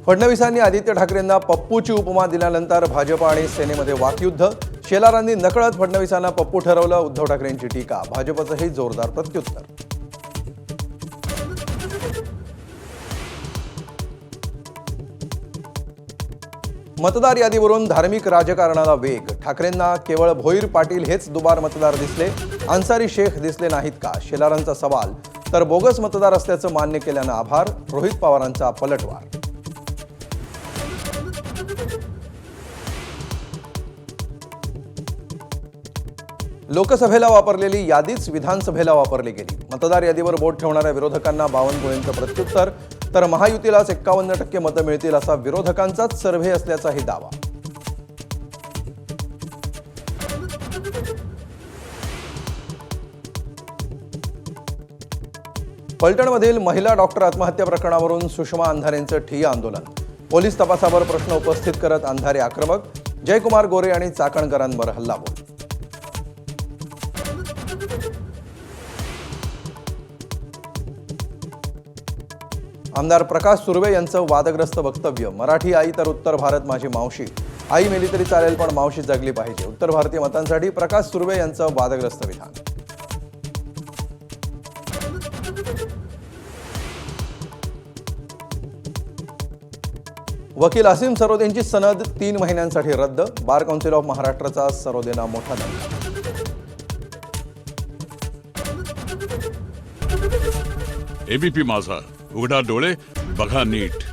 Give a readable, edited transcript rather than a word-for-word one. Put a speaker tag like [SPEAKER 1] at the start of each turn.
[SPEAKER 1] फडणवीसांनी आदित्य ठाकरेंना पप्पूची उपमा दिल्यानंतर भाजप आणि सेनेमध्ये वाकयुद्ध. शेलारांनी नकळत फडणवीसांना पप्पू ठरवलं. उद्धव ठाकरेंची टीका. भाजपचंही जोरदार प्रत्युत्तर. मतदार यादीवरून धार्मिक राजकारणाला वेग. ठाकरेंना केवळ भोईर पाटील हेच दुबार मतदार दिसले, अन्सारी शेख दिसले नाहीत का? शेलारांचा सवाल. तर बोगस मतदार असल्याचं मान्य केल्यानं आभार. रोहित पवारांचा पलटवार. लोकसभेला वापरलेली यादीच विधानसभेला वापरली गेली. मतदार यादीवर बोट ठेवणाऱ्या विरोधकांना बावनकुळेंचं प्रत्युत्तर. तर महायुतीलाच 51% मतं मिळतील असा विरोधकांचाच सर्व्हे असल्याचाही दावा. फलटणमधील महिला डॉक्टर आत्महत्या प्रकरणावरून सुषमा अंधारेंचं ठिय्या आंदोलन. पोलीस तपासावर प्रश्न उपस्थित करत अंधारे आक्रमक. जयकुमार गोरे आणि चाकणकरांवर हल्लाबोल. आमदार प्रकाश सुर्वे यांचं वादग्रस्त वक्तव्य. मराठी आई तर उत्तर भारत माझी मावशी. आई मेली तरी चालेल पण मावशी जगली पाहिजे. उत्तर भारतीय मतांसाठी प्रकाश सुर्वे यांचं वादग्रस्त विधान. वकील असीम सरोदेंची सनद 3 महिन्यांसाठी रद्द. बार काउन्सिल ऑफ महाराष्ट्राचा सरोदेंना मोठा दंड.
[SPEAKER 2] एबीपी माझा, उघडा डोळे बघा नीट.